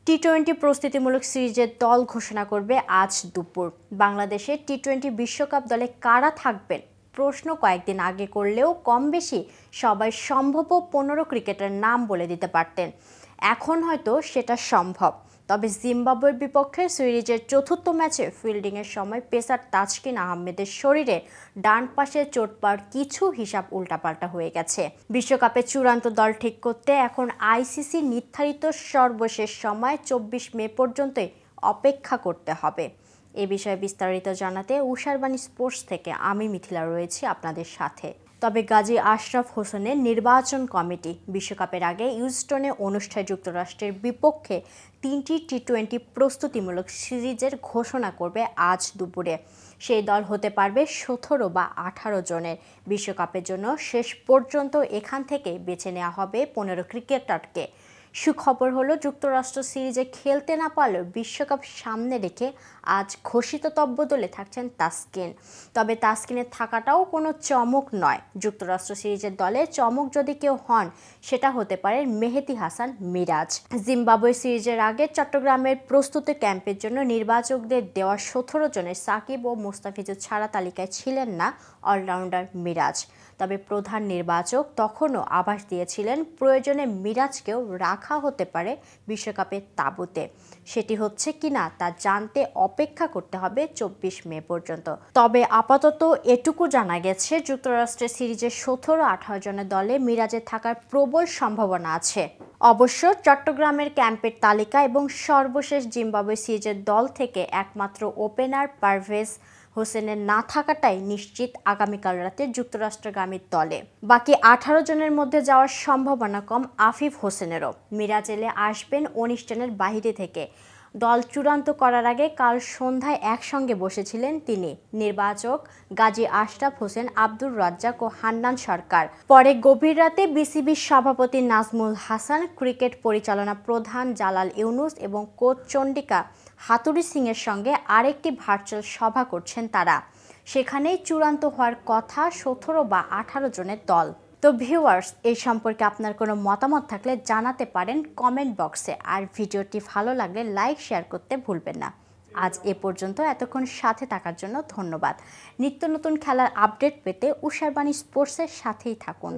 টি-20 প্রস্তুতিমূলক সিরিজের দল ঘোষণা করবে আজ দুপুর। বাংলাদেশের টি-20 বিশ্বকাপ দলে কারা থাকবেন প্রশ্ন কয়েকদিন আগে করলেও কম বেশি সবাই সম্ভাব্য 15 ক্রিকেটার নাম বলে দিতে পারতেন। এখন হয়তো সেটা সম্ভব। তবে জিম্বাবুয়ের বিপক্ষে সিরিজের চতুর্থ ম্যাচে ফিল্ডিংয়ের সময় পেসার তাসকিন আহমেদের শরীরে ডান পাশে চোট পাওয়ার কিছু হিসাব উল্টাপাল্টা হয়ে গেছে। বিশ্বকাপের চূড়ান্ত দল ঠিক করতে এখন আইসিসি নির্ধারিত সর্বশেষ সময় 24 মে পর্যন্তই অপেক্ষা করতে হবে। এ বিষয়ে বিস্তারিত জানাতে উষারবাণী স্পোর্টস থেকে আমি মিথিলা রয়েছি আপনাদের সাথে। তবে গাজী আশরাফ হোসেনের নির্বাচন কমিটি বিশ্বকাপের আগে ইউস্টনে অনুষ্ঠেয় যুক্তরাষ্ট্রের বিপক্ষে 3টি টি-20 প্রস্তুতিমূলক সিরিজের ঘোষণা করবে আজ দুপুরে। সেই দল হতে পারবে 17 বা 18 জনের। বিশ্বকাপের জন্য শেষ পর্যন্ত এখান থেকে বেছে নেওয়া হবে 15 ক্রিকেটারকে। সুখবর হলো যুক্তরাষ্ট্র সিরিজে খেলতে না পারলেও বিশ্বকাপ সামনে রেখে আজ ঘোষিত তব্যদলে থাকছেন তাসকিন। তবে তাসকিনের থাকাটাও কোনো চমক নয়। যুক্তরাষ্ট্র সিরিজের দলে চমক যদি কেউ হন সেটা হতে পারে মেহেদী হাসান মিরাজ। জিম্বাবুয়ে সিরিজের আগে চট্টগ্রামের প্রস্তুতি ক্যাম্পের জন্য নির্বাচকদের দেওয়া 17 জনের সাকিব ও মুস্তাফিজুর ছাড়া তালিকায় ছিলেন না অলরাউন্ডার মিরাজ। তবে প্রধান নির্বাচক তখনও আভাস দিয়েছিলেন প্রয়োজনে মিরাজকেও রাখা হতে পারে বিশ্বকাপের তাঁবুতে। সেটি হচ্ছে কিনা তা জানতে অপেক্ষা করতে হবে 24 মে পর্যন্ত। তবে আপাতত এটুকু জানা গেছে যুক্তরাষ্ট্রের সিরিজের 17-18 জনের দলে মিরাজের থাকার প্রবল সম্ভাবনা আছে। অবশ্য চট্টগ্রামের ক্যাম্পের তালিকা এবং সর্বশেষ জিম্বাবুয়ে সিরিজের দল থেকে একমাত্র ওপেনার পারভেজ হোসেনের না থাকাটাই নিশ্চিত আগামীকাল রাতে যুক্তরাষ্ট্রগামীর দলে। বাকি 18 জনের মধ্যে যাওয়ার সম্ভাবনা কম আফিফ হোসেনেরও। মিরাজ এলে আসবেন 19 জনের বাইরে থেকে। দল চূড়ান্ত করার আগে কাল সন্ধ্যায় একসঙ্গে বসেছিলেন তিনি, নির্বাচক গাজী আশরাফ হোসেন, আব্দুর রাজ্জাক ও হান্নান সরকার। পরে গভীর রাতে বিসিবির সভাপতি নাজমুল হাসান, ক্রিকেট পরিচালনা প্রধান জালাল ইউনুস এবং কোচ চন্ডিকা হাতুড়ি সিংয়ের সঙ্গে আরেকটি ভার্চুয়াল সভা করছেন তারা। সেখানেই চূড়ান্ত হওয়ার কথা 17 বা 18 জনের দল। তো ভিউয়ার্স, এই সম্পর্কে আপনার কোনো মতামত থাকলে জানাতে পারেন কমেন্ট বক্সে। আর ভিডিওটি ভালো লাগলে লাইক শেয়ার করতে ভুলবেন না। আজ এ পর্যন্ত। এতক্ষণ সাথে থাকার জন্য ধন্যবাদ। নিত্য নতুন খেলার আপডেট পেতে উষারবাণী স্পোর্টসের সাথেই থাকুন।